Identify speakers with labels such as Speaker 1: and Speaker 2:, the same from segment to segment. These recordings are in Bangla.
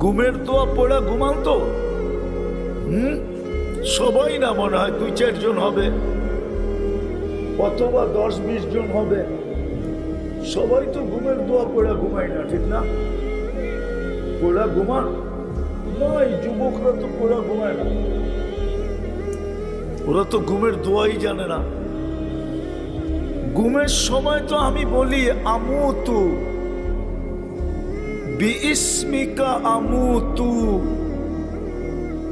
Speaker 1: ঘুমের দোয়া পড়া ঘুমান তো? সবাই না, মনে হয় 2-4 জন হবে, অথবা 10-20 জন হবে। সবাই তো ঘুমের দোয়া পড়া ঘুমায় না, ঠিক না? পড়া ঘুমান না, এই যুবকরা তো পড়া ঘুমায় না, ওরা তো ঘুমের দোয়াই জানে না। ঘুমের সময় তো আমি বলি আমুতু বিইসমিকা আমুতু,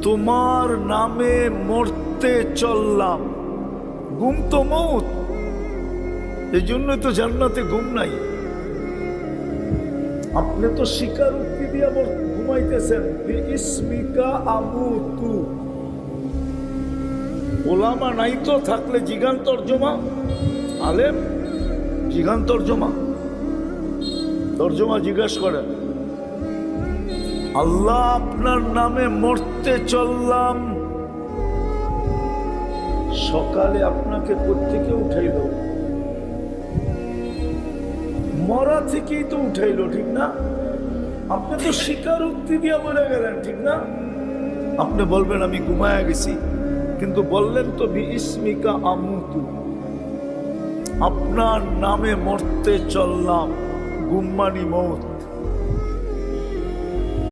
Speaker 1: তোমার নামে মরতে চললাম। ঘুম তো মৌত, এই জন্যই তো জান্নাতে ঘুম নাই। আপনি তো স্বীকারোক্তি দিয়ে ঘুমাইতেছেন, বিইসমিকা আমুতু। ওলামা নাই তো, থাকলে জিগান তর্জমা, আলেম জিগান তর্জমা জিজ্ঞাসা করেন, আল্লাহ আপনার নামে মরতে চললাম। সকালে আপনাকে প্রত্যেকে উঠাইল, মরা থেকেই তো উঠাইল, ঠিক না? আপনি তো স্বীকারোক্তি দিয়ে বলে গেলেন, ঠিক না? আপনি বলবেন আমি ঘুমায়া গেছি, কিন্তু বললেন তো বিইসমিকা আমুতু, আপনার নামে মরতে চললাম। ঘুম মানি মৌত।